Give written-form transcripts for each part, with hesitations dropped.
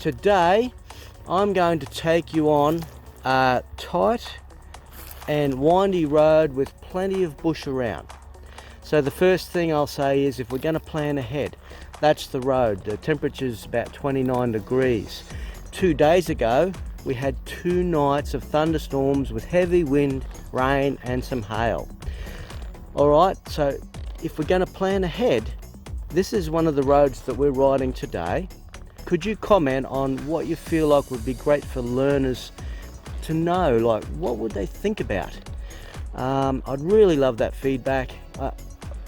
today I'm going to take you on a tight and windy road with plenty of bush around. So the first thing I'll say is, if we're going to plan ahead, that's the road. The temperature's about 29 degrees. 2 days ago we had 2 nights of thunderstorms with heavy wind, rain and some hail. Alright, so if we're going to plan ahead, this is one of the roads that we're riding today. Could you comment on what you feel like would be great for learners to know? Like, what would they think about? I'd really love that feedback.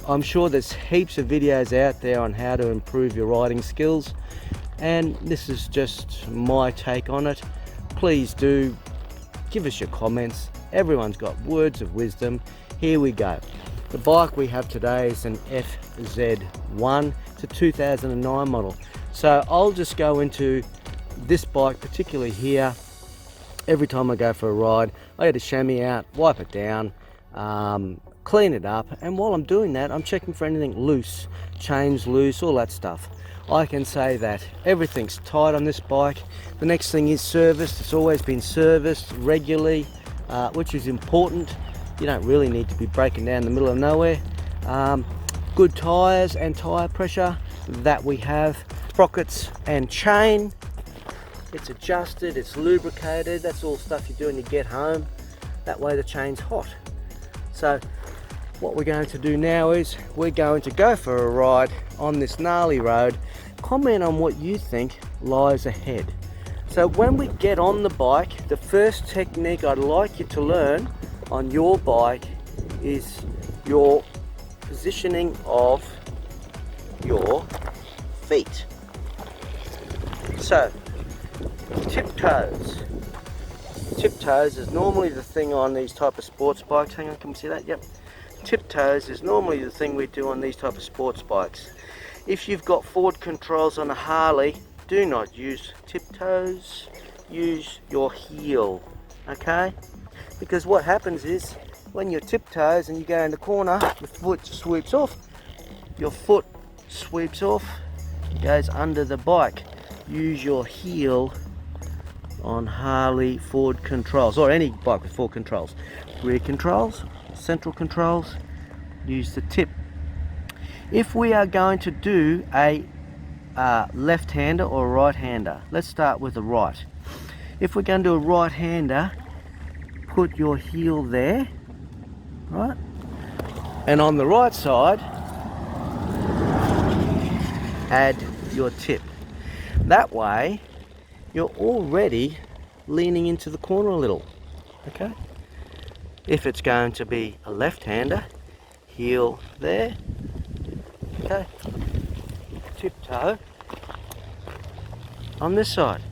I'm sure there's heaps of videos out there on how to improve your riding skills, and this is just my take on it. Please do give us your comments. Everyone's got words of wisdom. Here we go. The bike we have today is an FZ1. It's a 2009 model. So I'll just go into this bike particularly here. Every time I go for a ride, I had to chamois out, wipe it down, clean it up, and while I'm doing that, I'm checking for anything loose, chains loose, all that stuff. I can say that everything's tight on this bike. The next thing is serviced. It's always been serviced regularly, which is important. You don't really need to be breaking down in the middle of nowhere. Good tyres and tyre pressure that we have. Sprockets and chain. It's adjusted, it's lubricated. That's all stuff you do when you get home. That way the chain's hot. So what we're going to do now is we're going to go for a ride on this gnarly road. Comment on what you think lies ahead. So when we get on the bike, the first technique I'd like you to learn on your bike is your positioning of your feet. So tiptoes. Tiptoes is normally the thing on these type of sports bikes. Hang on, can we see that? Yep. Tiptoes is normally the thing we do on these type of sports bikes. If you've got forward controls on a Harley, do not use tiptoes, use your heel, okay? Because what happens is, when you're tiptoes and you go in the corner, the foot sweeps off, your foot sweeps off, goes under the bike. Use your heel on Harley forward controls, or any bike with forward controls. Rear controls, central controls, use the tip. If we are going to do a left-hander or a right-hander, let's start with the right. If we're going to do a right-hander, put your heel there, right? And on the right side, add your tip. That way, you're already leaning into the corner a little, okay? If it's going to be a left-hander, heel there, okay? Tiptoe on this side.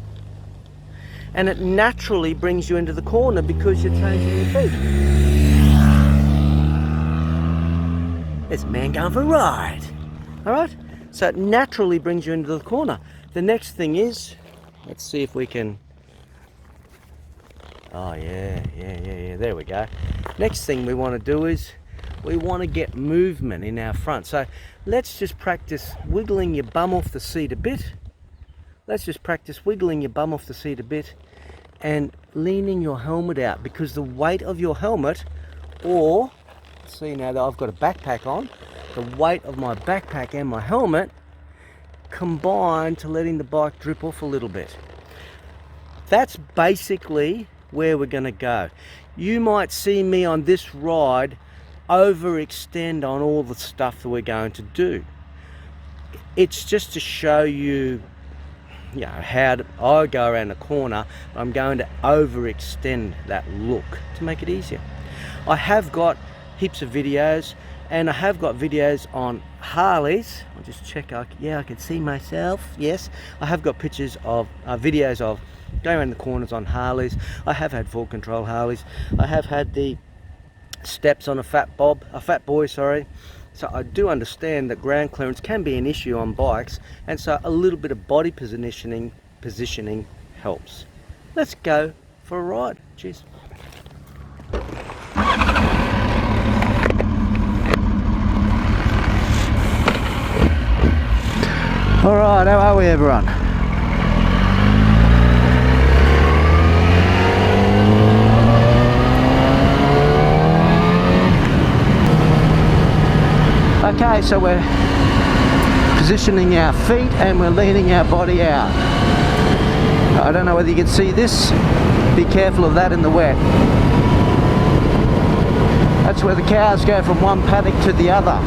And it naturally brings you into the corner because you're changing your feet. There's a man going for a ride, all right? So it naturally brings you into the corner. The next thing is, let's see if we can, oh yeah, there we go. Next thing we want to do is, we want to get movement in our front. So let's just practice wiggling your bum off the seat a bit. Let's just practice wiggling your bum off the seat a bit and leaning your helmet out, because the weight of your helmet, or, see now that I've got a backpack on, the weight of my backpack and my helmet combine to letting the bike drip off a little bit. That's basically where we're going to go. You might see me on this ride overextend on all the stuff that we're going to do. It's just to show you, how I go around the corner. I'm going to overextend that look to make it easier. I have got heaps of videos, and I have got videos on Harleys. I'll just check. I can see myself. Yes, I have got pictures of videos of going around the corners on Harleys. I have had full control Harleys. I have had the steps on a fat boy, sorry. So I do understand that ground clearance can be an issue on bikes, and so a little bit of body positioning helps. Let's go for a ride. Cheers. Alright, how are we everyone? so we're positioning our feet and we're leaning our body out. I don't know whether you can see this. Be careful of that in the wet. That's where the cows go from one paddock to the other.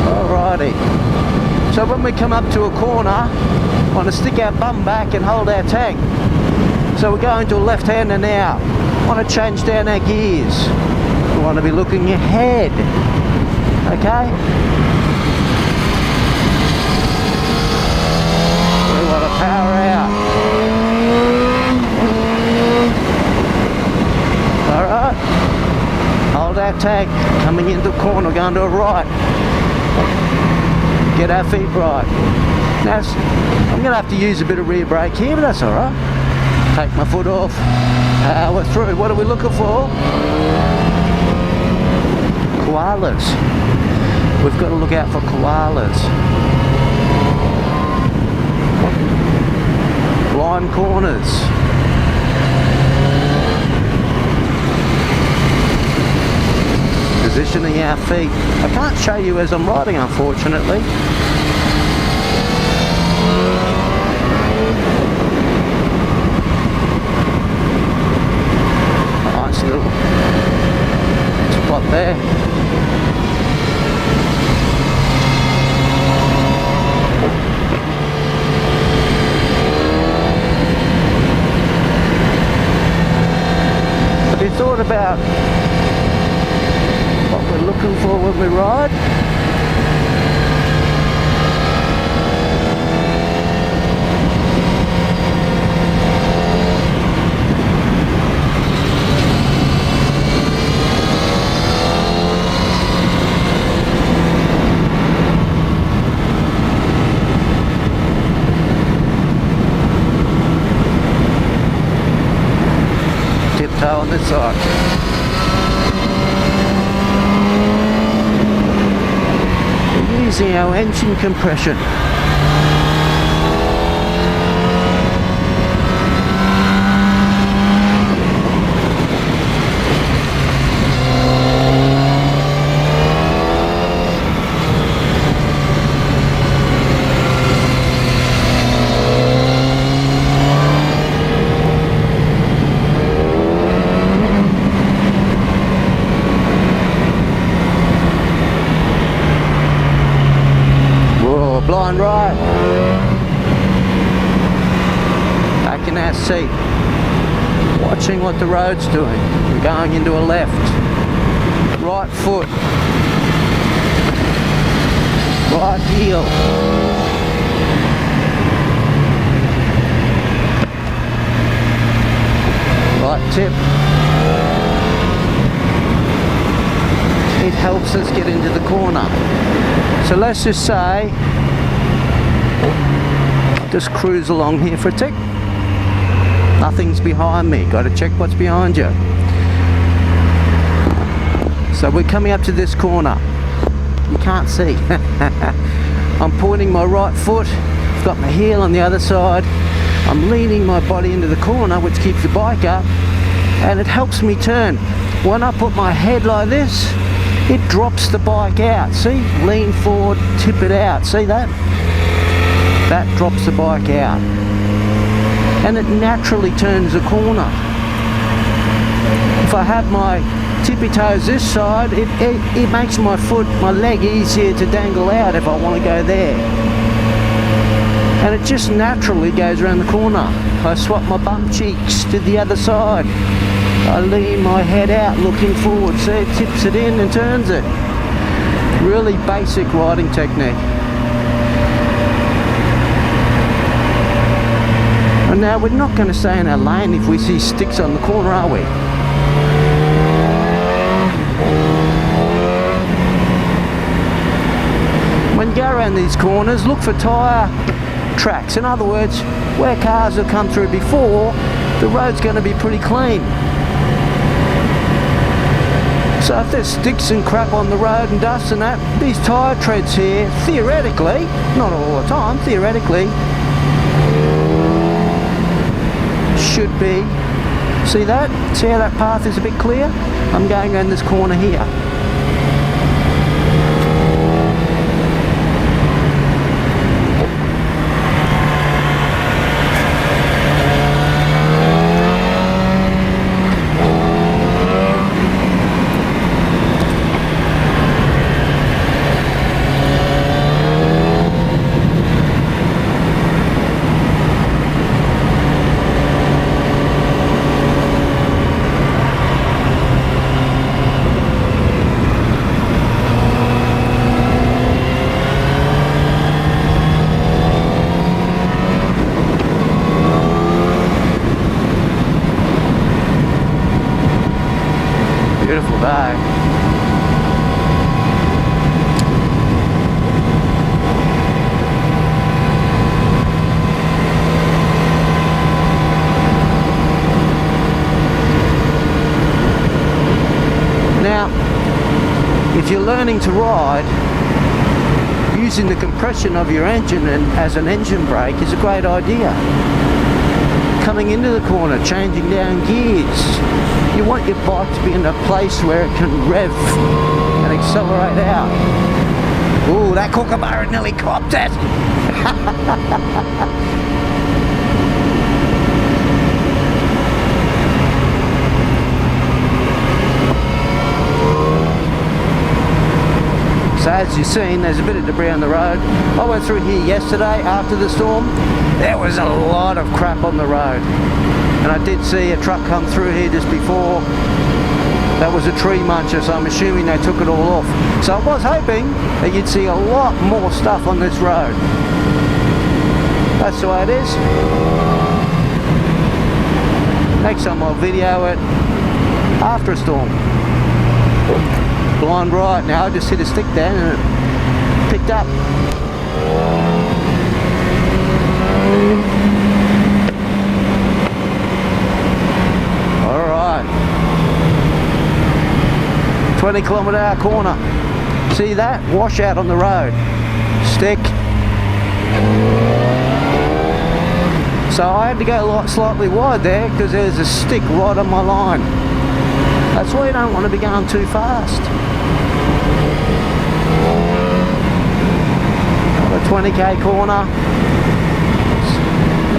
Alrighty. So when we come up to a corner, we want to stick our bum back and hold our tank. So we're going to a left-hander now. We want to change down our gears. We want to be looking ahead. Okay? We want to power out. Alright. Hold our tank. Coming into the corner, going to a right. Get our feet right. Now, I'm going to have to use a bit of rear brake here, but that's alright. Take my foot off. Power through. What are we looking for? Koalas. We've got to look out for koalas. Blind corners. Positioning our feet. I can't show you as I'm riding, unfortunately. Nice little spot there. Have you thought about what we're looking for when we ride? Tiptoe on this side. Using our engine compression. Blind right. Back in our seat. Watching what the road's doing. We're going into a left. Right foot. Right heel. Right tip. It helps us get into the corner. So let's just say, just cruise along here for a tick. Nothing's behind me. Got to check what's behind you. So we're coming up to this corner. You can't see. I'm pointing my right foot. I've got my heel on the other side. I'm leaning my body into the corner, which keeps the bike up, and it helps me turn. When I put my head like this, it drops the bike out. See? Lean forward, tip it out. See that? That drops the bike out. And it naturally turns the corner. If I have my tippy toes this side, it makes my foot, my leg easier to dangle out if I want to go there. And it just naturally goes around the corner. I swap my bum cheeks to the other side. I lean my head out looking forward, see, it tips it in and turns it. Really basic riding technique. And now we're not going to stay in our lane if we see sticks on the corner, are we? When you go around these corners, look for tyre tracks. In other words, where cars have come through before, the road's going to be pretty clean. So if there's sticks and crap on the road and dust and that, these tyre treads here, theoretically, not all the time, theoretically, should be See that? See how that path is a bit clear? I'm going around this corner here. Beautiful day. Now, if you're learning to ride, using the compression of your engine and as an engine brake is a great idea. Coming into the corner, changing down gears. You want your bike to be in a place where it can rev and accelerate out. Ooh, that kookaburra nearly copped it! So as you've seen, there's a bit of debris on the road. I went through here yesterday after the storm. There was a lot of crap on the road. And I did see a truck come through here just before. That was a tree muncher, so I'm assuming they took it all off. So I was hoping that you'd see a lot more stuff on this road. That's the way it is. Next time I'll video it after a storm. Blind right, now I just hit a stick down and it picked up. Alright, 20 km/h corner. See that? Washout on the road. Stick. So I had to go slightly wide there because there's a stick right on my line. That's why you don't want to be going too fast. A 20k corner.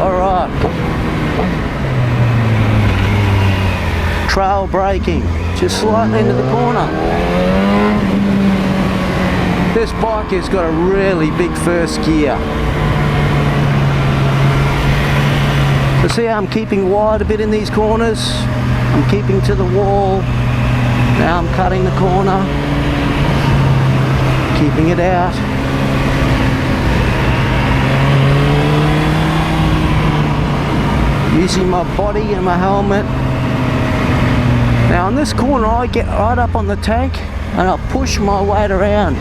Alright. Trail braking, just slightly into the corner. This bike has got a really big first gear. So see how I'm keeping wide a bit in these corners? I'm keeping to the wall. Now I'm cutting the corner, keeping it out. Using my body and my helmet. Now on this corner I get right up on the tank and I'll push my weight around.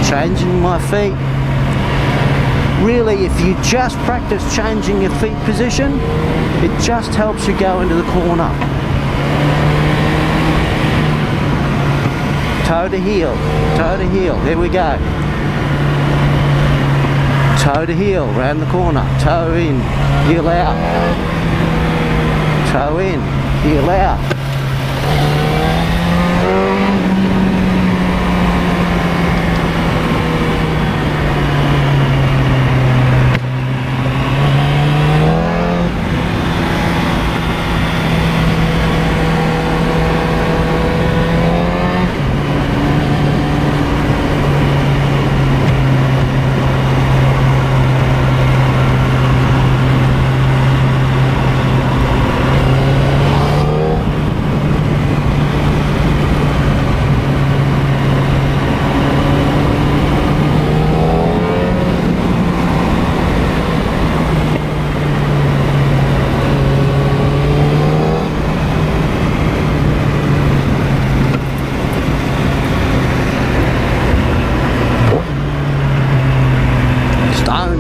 Changing my feet. Really, if you just practice changing your feet position, it just helps you go into the corner. Toe to heel, toe to heel, there we go. Toe to heel, round the corner, toe in, heel out. Toe in, heel out.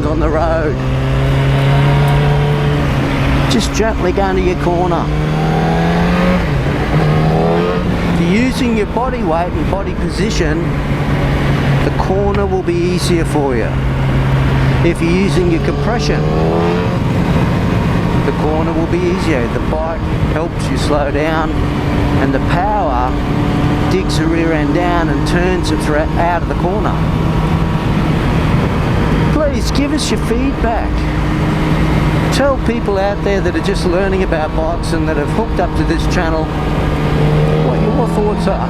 On the road, just gently going to your corner. If you're using your body weight and body position, the corner will be easier for you. If you're using your compression, the corner will be easier. The bike helps you slow down, and the power digs the rear end down and turns it out of the corner. Please give us your feedback. Tell people out there that are just learning about bikes and that have hooked up to this channel what your thoughts are,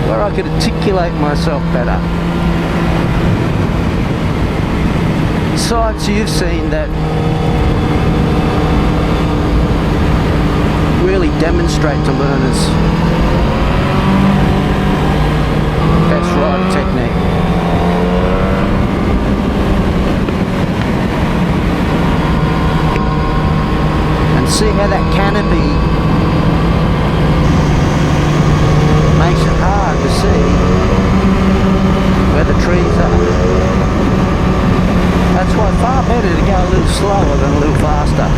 where I could articulate myself better. Sites you've seen that really demonstrate to learners best riding technique. And see how that canopy makes it hard to see where the trees are. That's why far better to go a little slower than a little faster.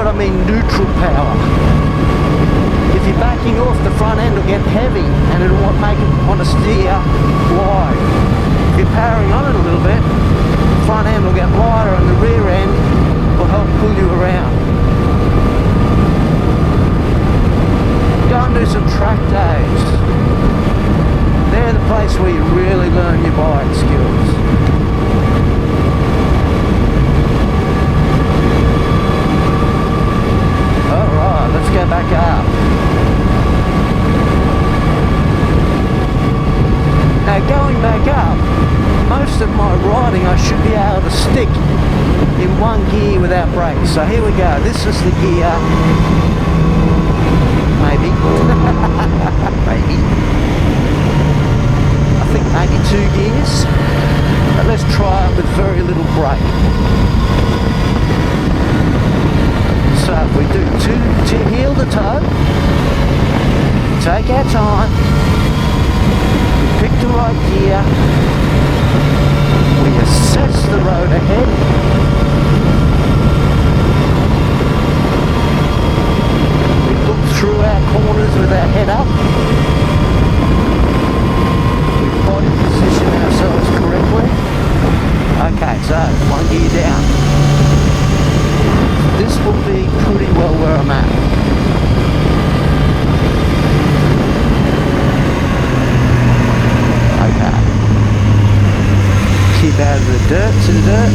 I mean neutral power. If you're backing off, the front end will get heavy and it'll make it want to steer wide. If you're powering on it a little bit, the front end will get lighter and the rear end will help pull you around. Go and do some track days. They're the place where you really learn your bike skills. Alright, let's go back up. Now going back up, most of my riding I should be able to stick in one gear without brakes. So here we go, this is the gear. Maybe. Maybe. I think maybe 2 gears. But let's try it with very little brake. So if we do two heel to toe, take our time, we pick the right gear, we assess the road ahead, we look through our corners with our head up, we body position ourselves correctly. Okay, so 1 gear down. This will be pretty well where I'm at. Okay. Keep out of the dirt to the dirt.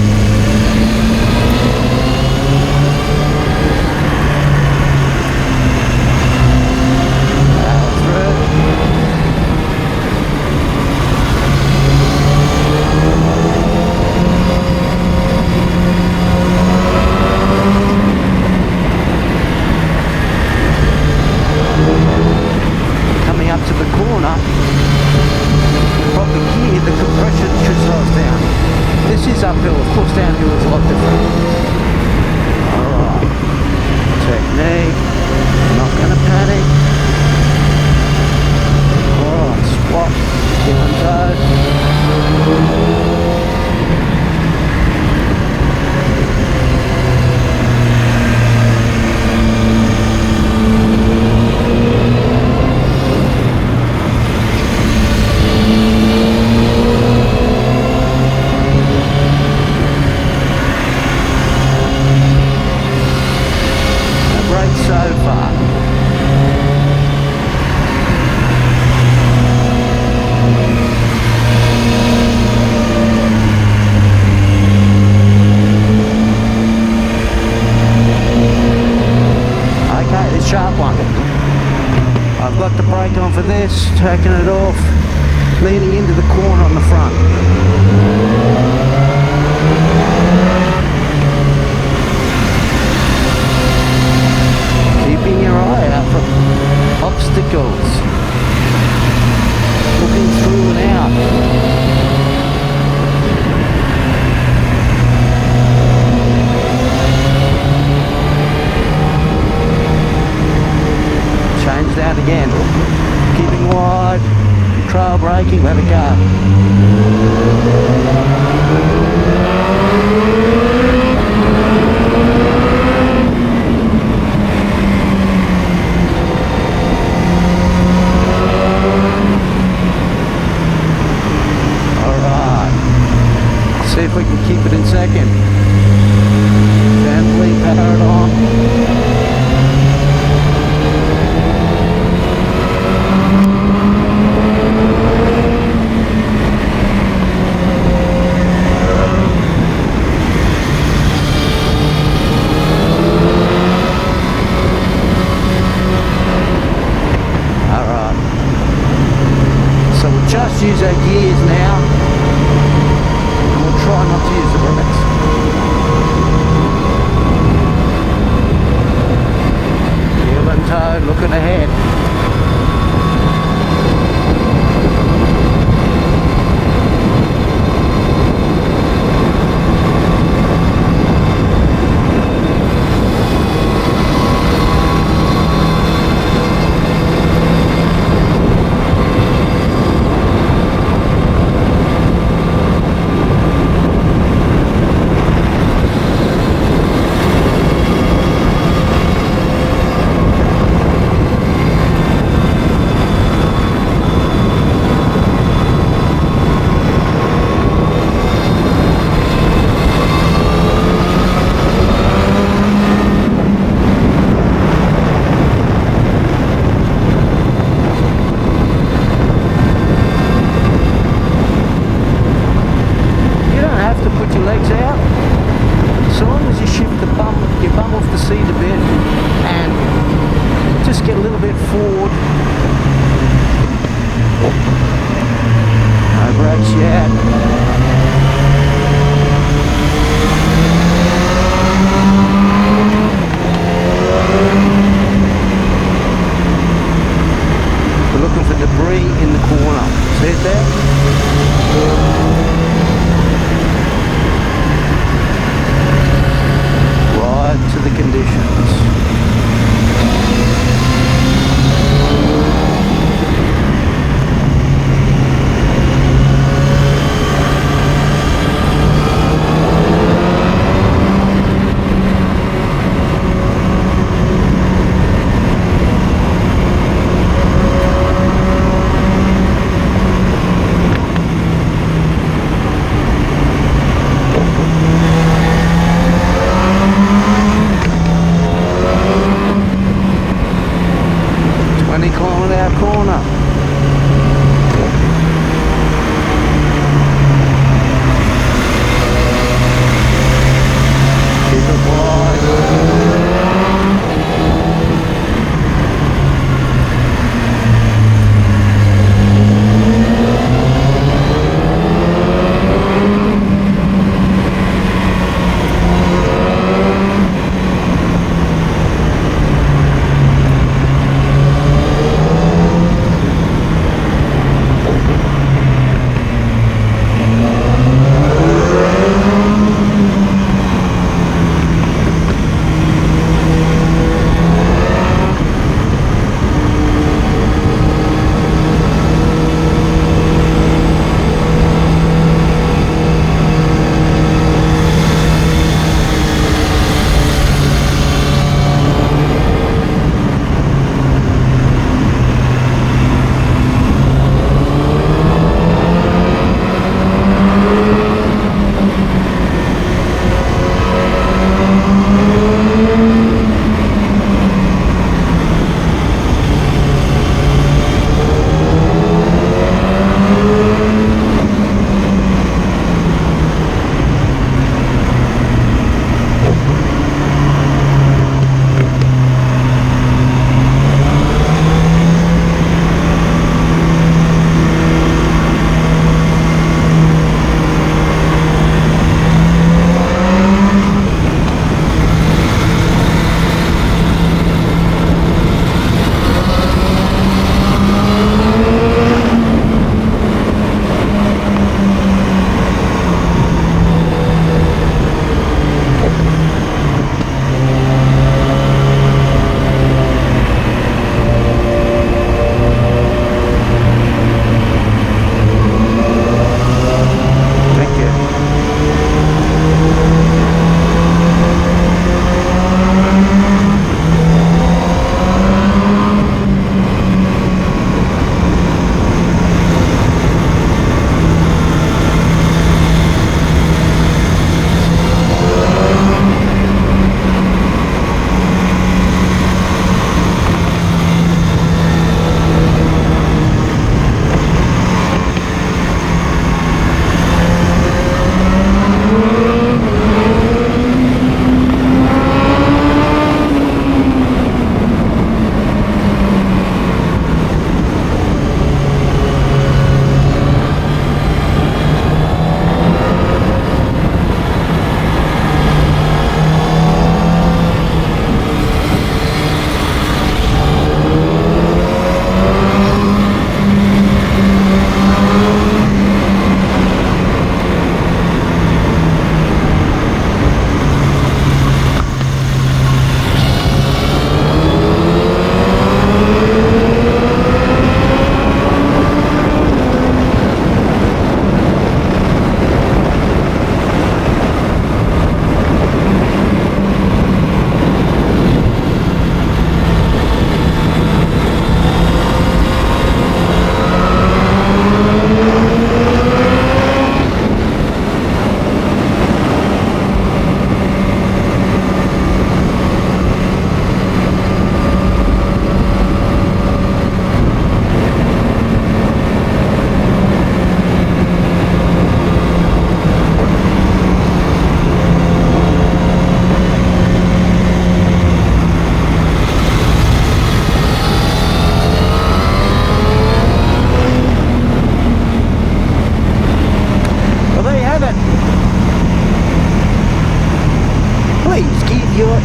taking it off, leaning into the corner on the front. Keeping your eye out for obstacles. Looking through and out. Changed out again. Keeping wide. Trail braking. Let it go. See if we can keep it in second. Gently power it on. Alright. So we'll just use our gears now. Try not to use the brakes. Heel and toe, looking ahead. Conditions.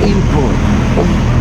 input.